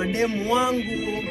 Mademu wangu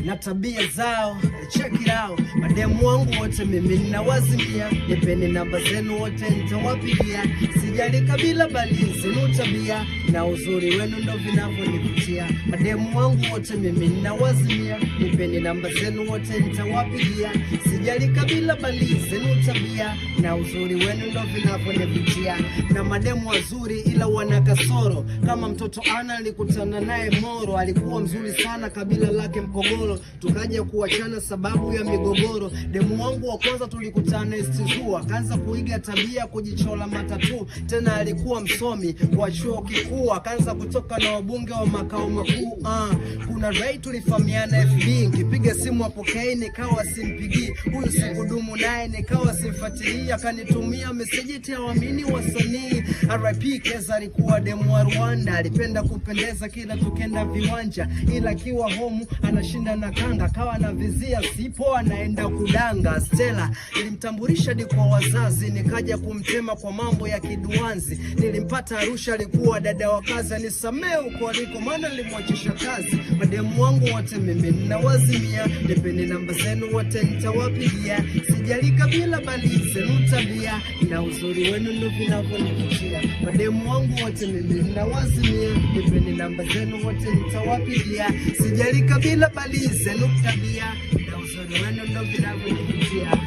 na tabia zao, check it out. Mademu wangu wote mimi ninawazimia, nipeni namba zenu wote nitawapigia. Sijali kabila bali zenu tabia, na uzuri wenu ndo vinavyonivutia. Mademu wangu wote mimi ninawazimia, nipeni namba zenu wote nitawapigia. Sijali kabila bali zenu tabia, na uzuri wenu ndo vinavyonivutia. Na mademu wazuri ila wana kasoro, kama mtoto Ana alikutana naye Moro, alikuwa mzuri sana kabila lake Mkogoro, tukaja kuachana sababu ya migogoro. Demu wangu wa kwanza tulikutana Istizua, akaanza kuiga tabia kujichola matatu, tena alikuwa msomi wa chuo kikuu, akaanza kutoka na wabunge wa makao makuu. Kuna Ray tulifahamiana FB, nikipiga simu apokei nikawa simpigii, huyu sikudumu naye nikawa simfuatilia, akanitumia message eti hawaamini wasanii. RIP Keza alikuwa demu wa Rwanda, alipenda kupendeza kila tukenda viwanja, ila kiwa home anashinda na kanga, kawa na vizia sipo anaenda kudanga. Stella nilimtambulisha hadi kwa wazazi, nikaja kumtema kwa mambo ya kiduanzi. Nilimpata Arusha, alikuwa dada wa kazi, nisamee uko aliko maana nilimwachisha kazi. Mademu wangu wote mimi ninawazimia, nipeni namba zenu wote nitawapigia. Sijali kabila bali zenu tabia, na uzuri wenu ndo vinavyonivutia. Mademu wangu wote mimi ninawazimia, nipeni namba zenu wote nitawapigia. Sijali kabila bali zenu tabia, na uzuri wenu ndo vinavyonivutia.